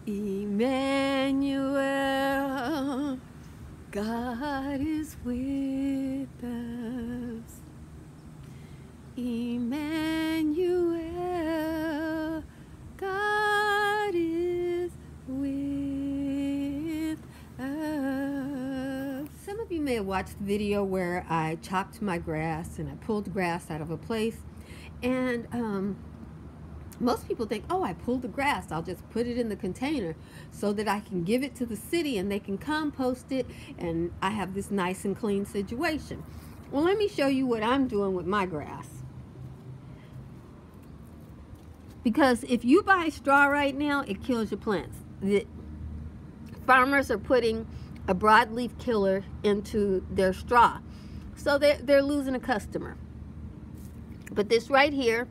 Emmanuel, God is with us. Emmanuel, God is with us. Some of you may have watched the video where I chopped my grass and I pulled grass out of a place, and most people think, oh, I pulled the grass, I'll just put it in the container so that I can give it to the city and they can compost it and I have this nice and clean situation. Well, let me show you what I'm doing with my grass. Because if you buy straw right now, it kills your plants. The farmers are putting a broadleaf killer into their straw, so they're losing a customer. But this right here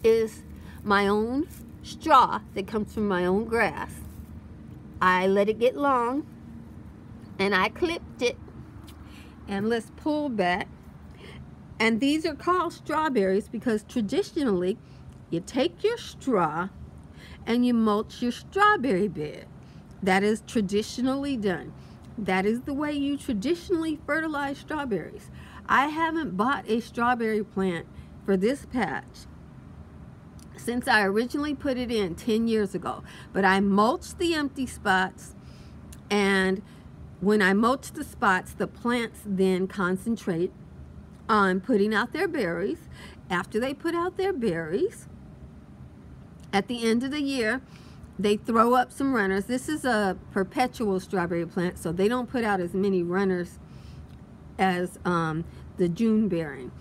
is my own straw that comes from my own grass. I let it get long and I clipped it, and let's pull back. And these are called strawberries because traditionally you take your straw and you mulch your strawberry bed. That is traditionally done. That is the way you traditionally fertilize strawberries. I haven't bought a strawberry plant for this patch since I originally put it in 10 years ago. But I mulched the empty spots, and when I mulch the spots, the plants then concentrate on putting out their berries. After they put out their berries, at the end of the year, they throw up some runners. This is a perpetual strawberry plant, so they don't put out as many runners as the June bearing.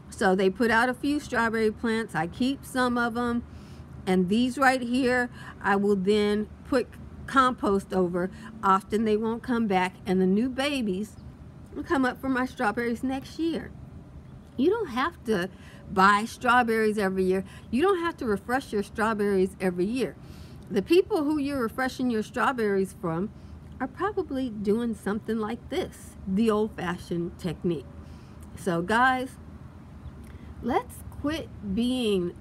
So they put out a few strawberry plants. I keep some of them, and these right here I will then put compost over. Often they won't come back, and the new babies will come up for my strawberries next year. You don't have to buy strawberries every year. You don't have to refresh your strawberries every year. The people who you're refreshing your strawberries from are probably doing something like this, the old-fashioned technique. So guys, let's quit being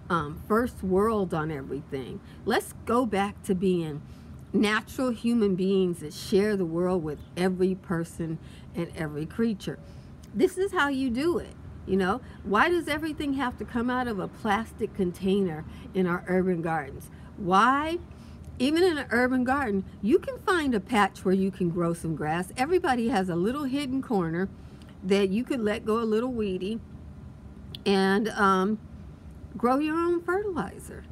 first world on everything. Let's go back to being natural human beings that share the world with every person and every creature. This is how you do it. You know, why does everything have to come out of a plastic container in our urban gardens? Why? Even in an urban garden, you can find a patch where you can grow some grass. Everybody has a little hidden corner that you could let go a little weedy and grow your own fertilizer.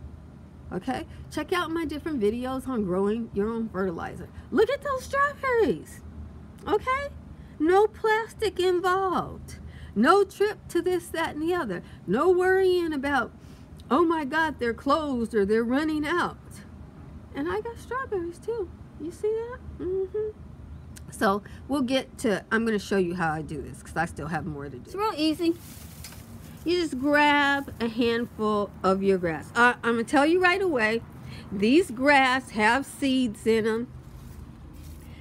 Okay? Check out my different videos on growing your own fertilizer. Look at those strawberries. Okay? No plastic involved. No trip to this, that, and the other. No worrying about, oh my God, they're closed or they're running out. And I got strawberries too. You see that? So we'll get to, I'm going to show you how I do this because I still have more to do. It's real easy. You just grab a handful of your grass. I'm going to tell you right away, these grass have seeds in them.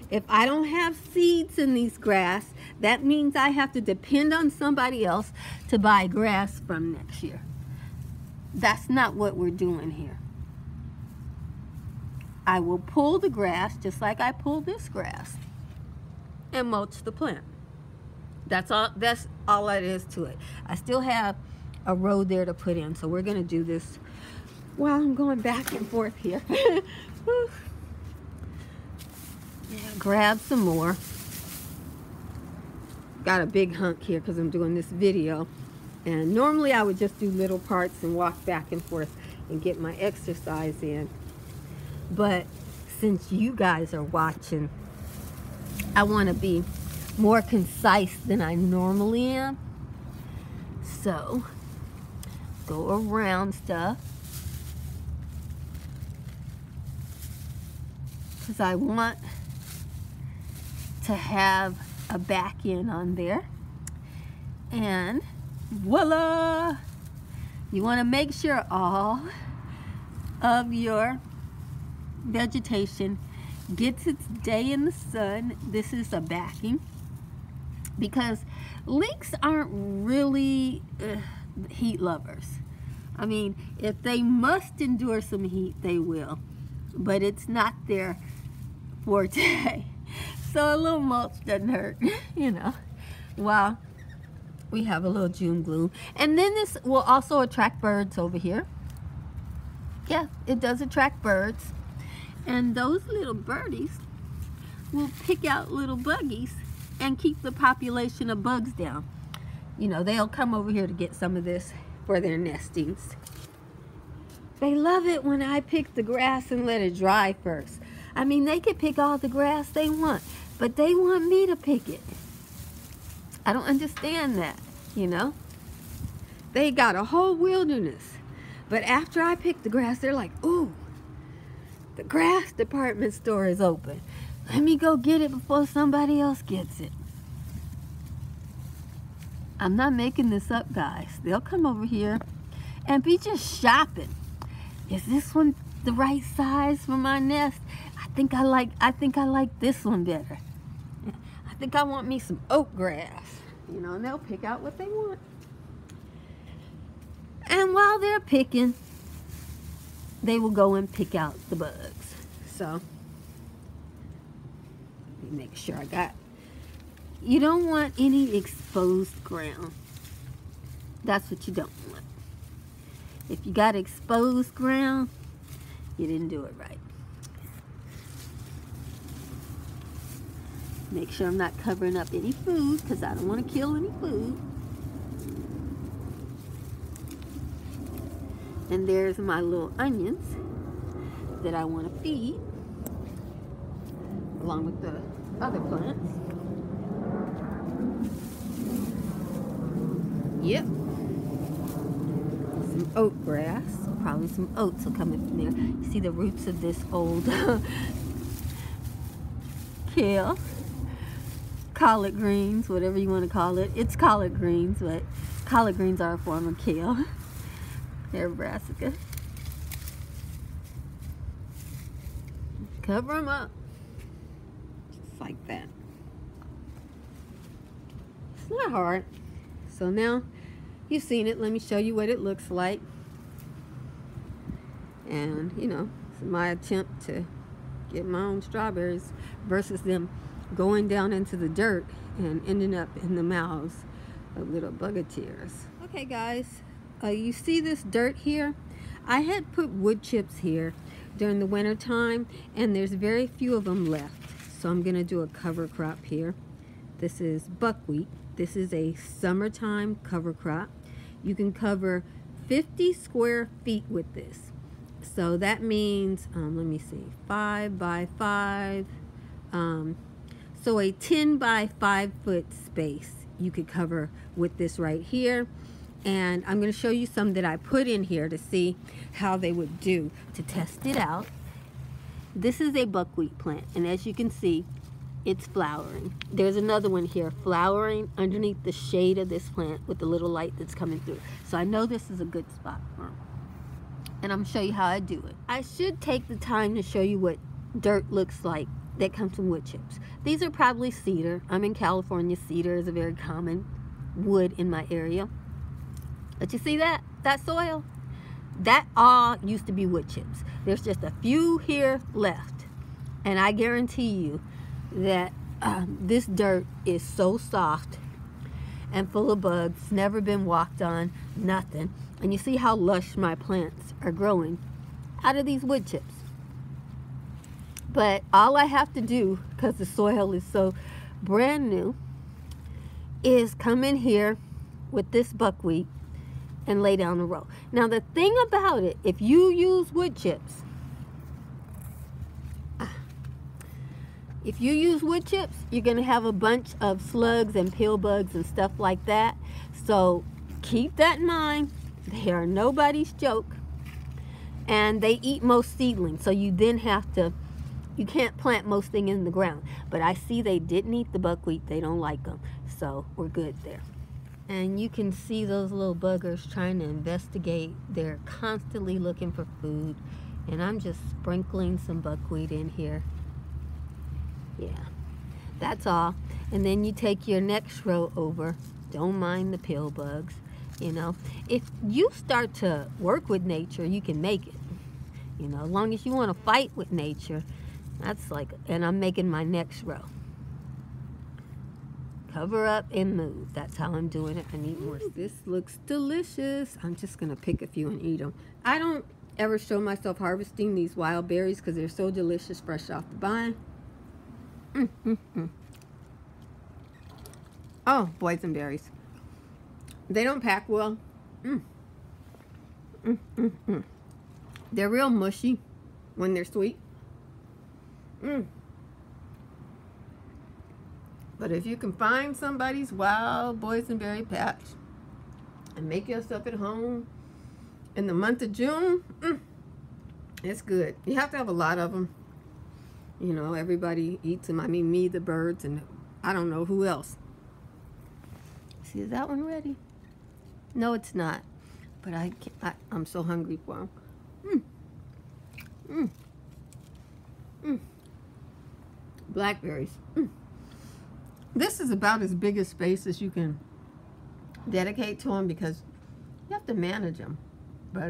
If I don't have seeds in these grass, that means I have to depend on somebody else to buy grass from next year. That's not what we're doing here. I will pull the grass just like I pull this grass and mulch the plant. That's all it is to it. I still have a row there to put in, so we're going to do this while I'm going back and forth here. Yeah, grab some more. Got a big hunk here because I'm doing this video, and normally I would just do little parts and walk back and forth and get my exercise in, but since you guys are watching, I want to be more concise than I normally am. So go around stuff because I want to have a back end on there, and voila, you want to make sure all of your vegetation gets its day in the sun. This is a backing because leeks aren't really heat lovers. I mean, if they must endure some heat, they will. but it's not their forte. So a little mulch doesn't hurt, you know, while we have a little June gloom. And then this will also attract birds over here. Yeah, it does attract birds. And those little birdies will pick out little buggies and keep the population of bugs down. You know, they'll come over here to get some of this for their nestings. They love it when I pick the grass and let it dry first. I mean, they can pick all the grass they want, but they want me to pick it. I don't understand that, you know? They got a whole wilderness. But after I pick the grass, they're like, ooh, the grass department store is open. Let me go get it before somebody else gets it. I'm not making this up, guys. They'll come over here and be just shopping. Is this one the right size for my nest? I think I like this one better. I think I want me some oak grass. You know, and they'll pick out what they want. And while they're picking, they will go and pick out the bugs. So, let me make sure I got. You don't want any exposed ground. That's what you don't want. If you got exposed ground, you didn't do it right. Make sure I'm not covering up any food because I don't want to kill any food. And there's my little onions that I want to feed along with the other plants. Yep. Some oat grass. Probably some oats will come in from there. You see the roots of this old kale. Collard greens, whatever you want to call it. It's collard greens, but collard greens are a form of kale. They're brassica. Cover them up. Just like that. It's not hard. So now you've seen it. Let me show you what it looks like. And, you know, it's my attempt to get my own strawberries versus them going down into the dirt and ending up in the mouths of little buggeteers. Okay, guys, you see this dirt here? I had put wood chips here during the winter time, and there's very few of them left. So I'm gonna do a cover crop here. This is buckwheat. This is a summertime cover crop. You can cover 50 square feet with this. So that means, let me see, 5 by 5, so a 10 by 5 foot space you could cover with this right here. And I'm going to show you some that I put in here to see how they would do to test it out. This is a buckwheat plant, and as you can see, it's flowering. There's another one here flowering underneath the shade of this plant with the little light that's coming through. So I know this is a good spot for them. And I'm going to show you how I do it. I should take the time to show you what dirt looks like that comes from wood chips. These are probably cedar. I'm in California. Cedar is a very common wood in my area. But you see that? That soil? That all used to be wood chips. There's just a few here left. And I guarantee you that this dirt is so soft and full of bugs, never been walked on, nothing. And you see how lush my plants are growing out of these wood chips. But all I have to do, because the soil is so brand new, is come in here with this buckwheat and lay down a row. Now the thing about it, if you use wood chips, you're going to have a bunch of slugs and pill bugs and stuff like that. So keep that in mind. They are nobody's joke. And they eat most seedlings. So you then have to, you can't plant most things in the ground. But I see they didn't eat the buckwheat. They don't like them. So we're good there. And you can see those little buggers trying to investigate. They're constantly looking for food. And I'm just sprinkling some buckwheat in here. Yeah, that's all. And then you take your next row over. Don't mind the pill bugs. You know, if you start to work with nature, you can make it. You know, as long as you want to fight with nature, that's like, and I'm making my next row. Cover up and move. That's how I'm doing it. I need more. This looks delicious. I'm just going to pick a few and eat them. I don't ever show myself harvesting these wild berries because they're so delicious fresh off the vine. Oh, boysenberries. They don't pack well. They're real mushy when they're sweet. But if you can find somebody's wild boysenberry patch and make yourself at home in the month of June, it's good. You have to have a lot of them. You know, everybody eats them. I mean, me, the birds, and I don't know who else. See, is that one ready? No, it's not. But I'm so hungry for them. Blackberries. This is about as big a space as you can dedicate to them because you have to manage them. But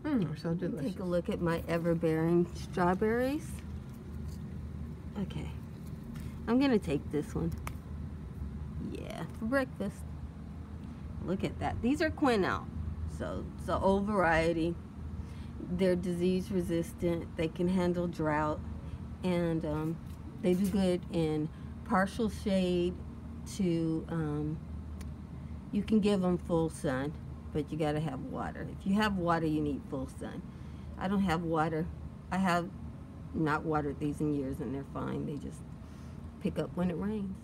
they're so delicious. Take a look at my Everbearing strawberries. Okay, I'm gonna take this one. Yeah, for breakfast. Look at that. These are quinoa, so it's an old variety. They're disease resistant. They can handle drought, and they do good in partial shade to. You can give them full sun, but you gotta have water. If you have water, you need full sun. I don't have water. I have not watered these in years, and they're fine. They just pick up when it rains.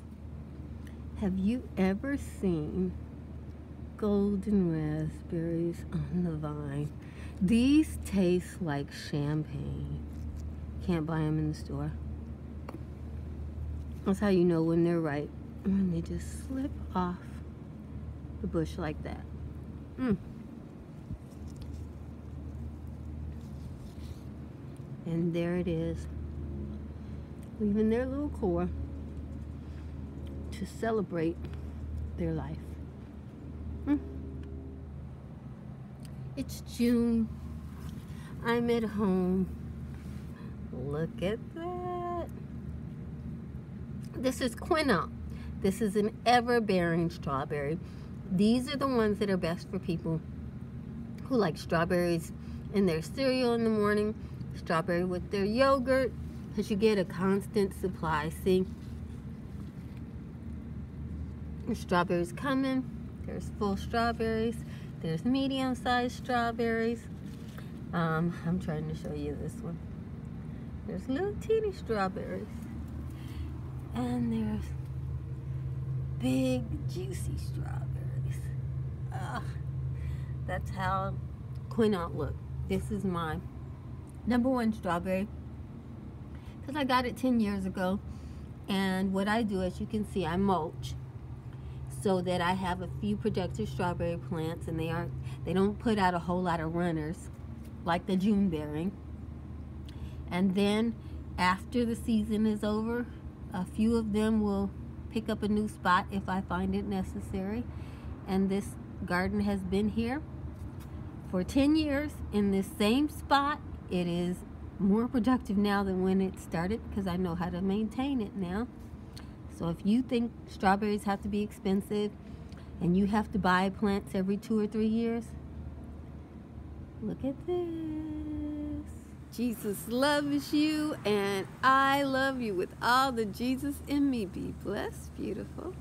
Have you ever seen golden raspberries on the vine? These taste like champagne. Can't buy them in the store. That's how you know when they're ripe, when they just slip off the bush like that. And there it is, leaving their little core to celebrate their life. It's June. I'm at home. Look at that. This is quinoa. This is an Everbearing strawberry. These are the ones that are best for people who like strawberries in their cereal in the morning, strawberry with their yogurt, because you get a constant supply. See, the strawberries coming. There's full strawberries. There's medium-sized strawberries. I'm trying to show you this one. There's little teeny strawberries. And there's big, juicy strawberries. That's how quinoa look. This is my #1 strawberry because I got it 10 years ago. And what I do, as you can see, I mulch so that I have a few productive strawberry plants, and they don't put out a whole lot of runners like the June bearing. And then after the season is over, a few of them will pick up a new spot if I find it necessary. And this garden has been here for 10 years in this same spot. It is more productive now than when it started because I know how to maintain it now. So if you think strawberries have to be expensive and you have to buy plants every 2 or 3 years, look at this. Jesus loves you and I love you with all the Jesus in me. Be blessed, beautiful.